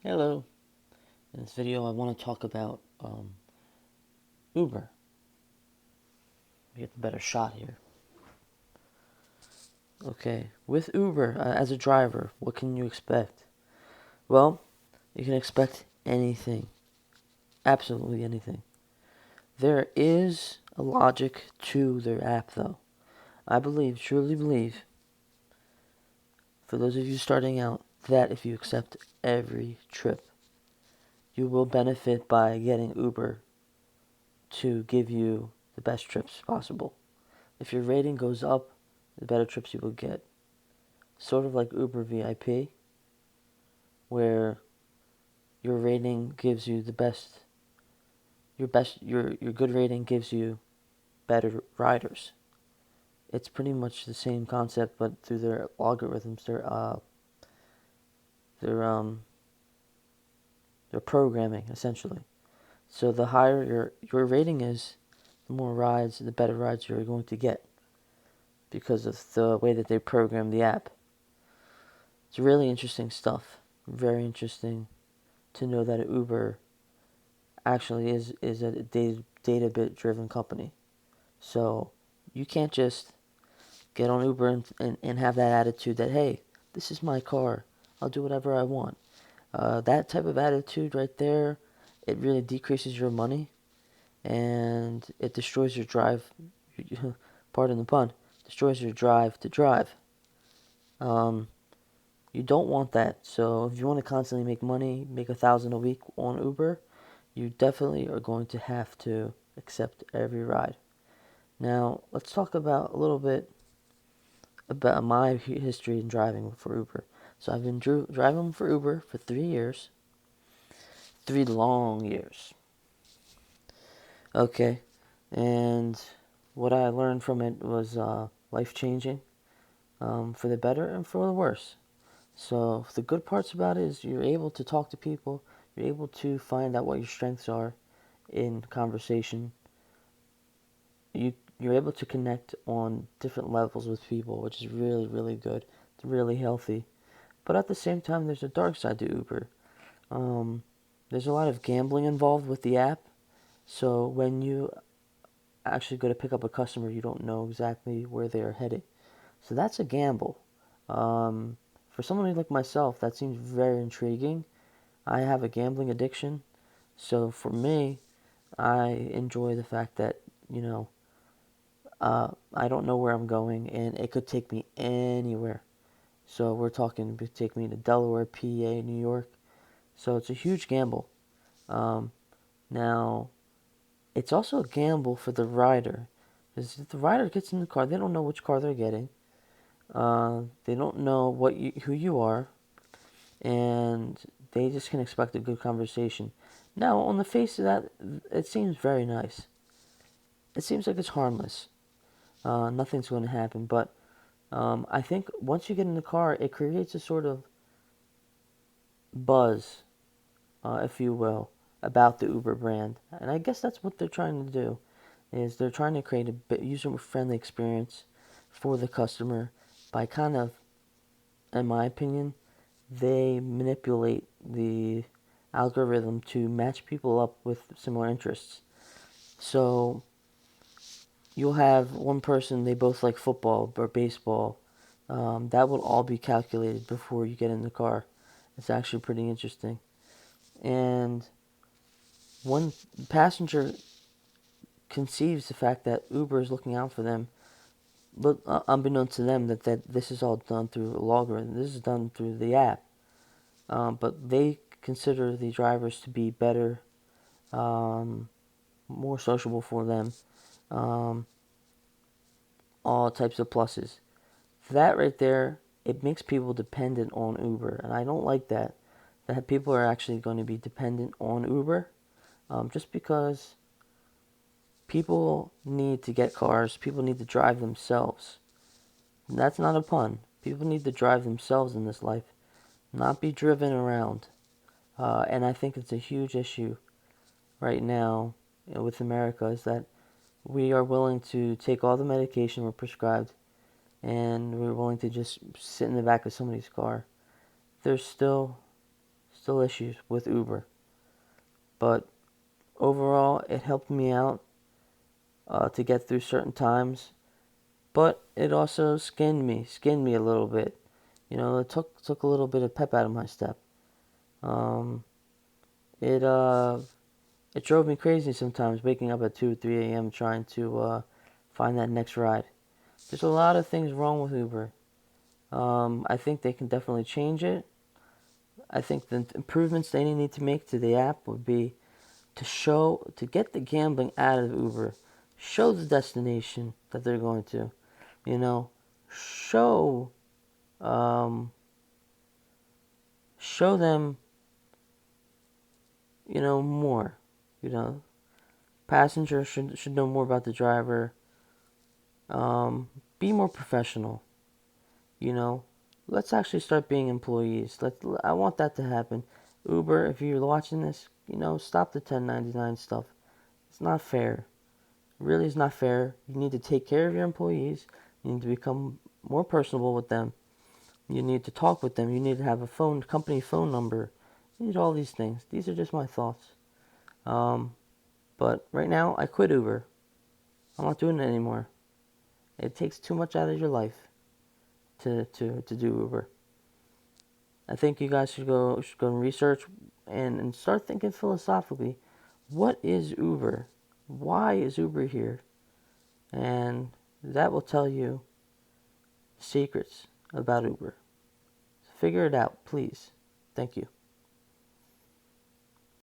Hello. In this video, I want to talk about Uber. Get the better shot here. Okay, with Uber as a driver, what can you expect? Well, you can expect anything, absolutely anything. There is a logic to their app, though. I believe, truly believe, for those of you starting out, that if you accept every trip, you will benefit by getting Uber to give you the best trips possible. If your rating goes up, the better trips you will get. Sort of like Uber VIP, where your rating gives you the best, your good rating gives you better riders. It's pretty much the same concept, but through their algorithms, their their programming essentially. So the higher your rating is, the more rides, the better rides you're going to get because of the way that they program the app. It's really interesting stuff. Very interesting to know that Uber actually is a data bit driven company. So you can't just get on Uber and have that attitude that, hey, this is my car, I'll do whatever I want. That type of attitude right there, it really decreases your money and it destroys your drive. Pardon the pun. Destroys your drive to drive. Um, you don't want that. So if you want to constantly make money, make 1,000 a week on Uber, you definitely are going to have to accept every ride. Now, let's talk about a little bit about my history in driving for Uber. So I've been driving for Uber for 3 years, 3 long years. Okay, and what I learned from it was life changing, for the better and for the worse. So the good parts about it is you're able to talk to people, you're able to find out what your strengths are in conversation. You're able to connect on different levels with people, which is really really good. It's really healthy. But at the same time, there's a dark side to Uber. Um, there's a lot of gambling involved with the app. So when you actually go to pick up a customer, you don't know exactly where they are headed. So that's a gamble. For someone like myself, that seems very intriguing. I have a gambling addiction. So for me, I enjoy the fact that, you know, I don't know where I'm going and it could take me anywhere. So we're talking, it could take me to Delaware, PA, New York. So it's a huge gamble. Um, Now, it's also a gamble for the rider. Because if the rider gets in the car, they don't know which car they're getting. They don't know who you are, and they just can expect a good conversation. Now, on the face of that, it seems very nice. It seems like it's harmless. Nothing's going to happen. But I think once you get in the car, it creates a sort of buzz, if you will, about the Uber brand. And I guess that's what they're trying to do, is they're trying to create a user-friendly experience for the customer by kind of, in my opinion, they manipulate the algorithm to match people up with similar interests. So you'll have one person, they both like football or baseball. That will all be calculated before you get in the car. It's actually pretty interesting. And one passenger conceives the fact that Uber is looking out for them, but unbeknownst to them that this is all done through a logarithm. This is done through the app. But they consider the drivers to be better, um, more sociable for them, um, all types of pluses. That right there, it makes people dependent on Uber, and I don't like that. That people are actually going to be dependent on Uber, just because people need to get cars, people need to drive themselves. And that's not a pun. People need to drive themselves in this life, not be driven around. And I think it's a huge issue right now, with America, is that we are willing to take all the medication we're prescribed and we're willing to just sit in the back of somebody's car. There's still still issues with Uber. But overall, it helped me out to get through certain times. But it also skinned me a little bit. You know, it took a little bit of pep out of my step. Um, it it drove me crazy sometimes, waking up at 2 or 3 a.m. trying to find that next ride. There's a lot of things wrong with Uber. I think they can definitely change it. I think the improvements they need to make to the app would be to get the gambling out of Uber. Show the destination that they're going to. You know, show um, show them, more. You know, passengers should know more about the driver. Be more professional. You know, let's actually start being employees. I want that to happen. Uber, if you're watching this, stop the 1099 stuff. It's not fair. It really is not fair. You need to take care of your employees. You need to become more personable with them. You need to talk with them. You need to have a company phone number. You need all these things. These are just my thoughts. Um, but right now, I quit Uber. I'm not doing it anymore. It takes too much out of your life to do Uber. I think you guys should go and research and start thinking philosophically. What is Uber? Why is Uber here? And that will tell you secrets about Uber. Figure it out, please. Thank you.